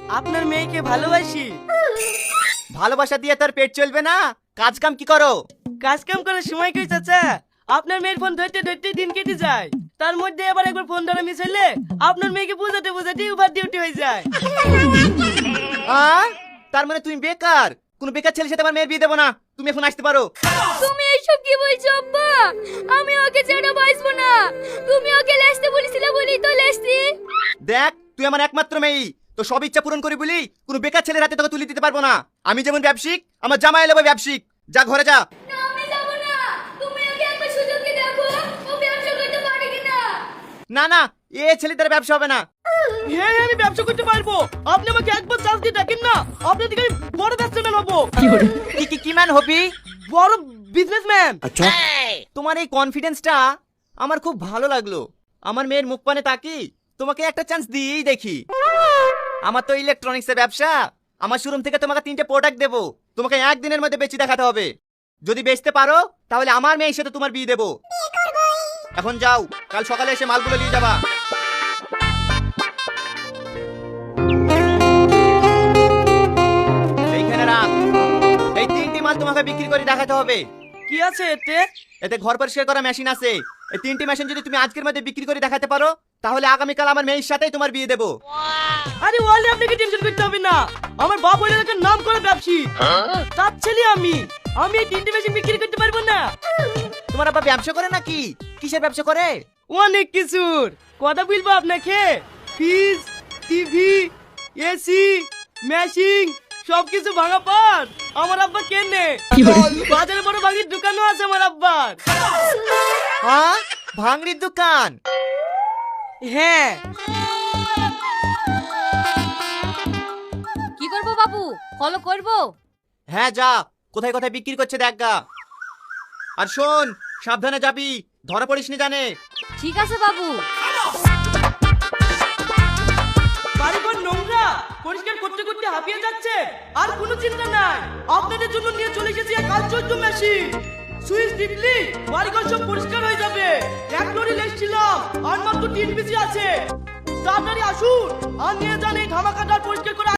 আপনার মেয়েকে ভালোবাসি। ভালোবাসা দিয়ে তার পেট চলবে না, কাজ কাম কি করো? কাজ কাম করার সময় কই চাচা? আপনার মেয়ের ফোন ধরতে ধরতে দিন কেটে যায়, তার মধ্যে আবার একবার ফোন ধরা মিস হইলে আপনার মেয়েকে বোঝাতে বোঝাতে ওভার ডিউটি হয়ে যায়। তার মানে তুমি বেকার? কোন বেকার ছেলের সাথে আমার মেয়ের বিয়ে দেবো না, তুমি এখন আসতে পারো। তুমি এইসব কি বলছো আব্বা? আমি ওকে ছেড়ে বাঁচবো না। তুমি ওকে লেসতে বলেছিলে বলেই তো লেসছি। দেখ, তুই আমার একমাত্র মেয়ে, তো সব ইচ্ছা পূরণ করি বলি কোন বেকার ছেলের হাতে তোকে তুলে দিতে পারবো না। আমি যেমন ব্যবসায়িক, আমার জামাই এলো ব্যবসায়িক। যা ঘরে যা। না, আমি যাব না। তুমি ওকে একবার সুযোগ দিয়ে দেখো ও ব্যবসা করতে পারে কিনা। না না, এ ছেলেদের ব্যবসা হবে না। হ্যাঁ আমি ব্যবসা করতে পারবো, আপনি আমাকে একবার চান্স দিয়ে দেখেন না, আপনার দিকে আমি বড় ব্যবসাম্যান হবো। কি ম্যান হবি? বড় বিজনেসম্যান। তোমার এই কনফিডেন্সটা আমার খুব ভালো লাগলো। আমার মেয়ের মুখ পানে তাকি তোমাকে একটা চান্স দিয়েই দেখি। আমার তো ইলেকট্রনিক্স এর ব্যবসা, আমার শোরুম থেকে তোমাকে 3টে প্রোডাক্ট দেবো, তোমাকে একদিনের মধ্যে বেচে দেখাতে হবে। যদি বেচতে পারো তাহলে আমার মেয়ের সাথে তোমার বিয়ে দেবো। এখন যাও, কাল সকালে এসে মালগুলো নিয়ে যাবা। এইখানে রাখ, এই 3টি মাল তোমাকে বিক্রি করে দেখাতে হবে। কি আছে এতে? এতে ঘর পরিষ্কার করা মেশিন আছে। এই 3টি মেশিন যদি তুমি আজকের মধ্যে বিক্রি করে দেখাতে পারো তাহলে আগামীকাল আমার মেয়ের সাথেই তোমার বিয়ে দেবো। আরে ওয়ালে আপনাকে টেনশন করতে হবে না, আমার বাপ ওই এলাকার নাম করা ব্যবসায়ী, তার ছেলে আমি এই 3টে মেশিন বিক্রি করতে পারবো না। তোমার আবার ব্যবসা করে নাকি? কিসের ব্যবসা করে? অনেক কিছুর কথা বলবো আপনাকে। ফ্রিজ, টিভি, এসি, মেশিন সবকিছু ভাঙা পার আমার আব্বা কেনে। বাজারে বড় ভাঙির দোকানও আছে আমার আব্বার। হ্যাঁ, ভাঙড়ির দোকান? হ্যাঁ। কি করব বাবু? ফলো করব? হ্যাঁ যা, কোথায় কোথায় বিক্রি করছে দেখ গা। আর শোন, সাবধানে যাবি, ধরা পড়িস নি জানে। ঠিক আছে বাবু। বাড়িঘর নোংরা পরিষ্কার করতে করতে হাঁপিয়ে যাচ্ছে, আর কোনো চিন্তা নাই, আপনাদের জন্য নিয়ে চলে এসেছি এক আশ্চর্য মেশিন। সুইচ টিপলি বাড়িঘর সব পরিষ্কার হয়ে যাবে। এক লরি লেসছিলাম আর মাত্র 3 পিসি আছে। তাড়াতাড়ি আসুন আর নিয়ে যান এই ধামাকাদার পরিষ্কার করে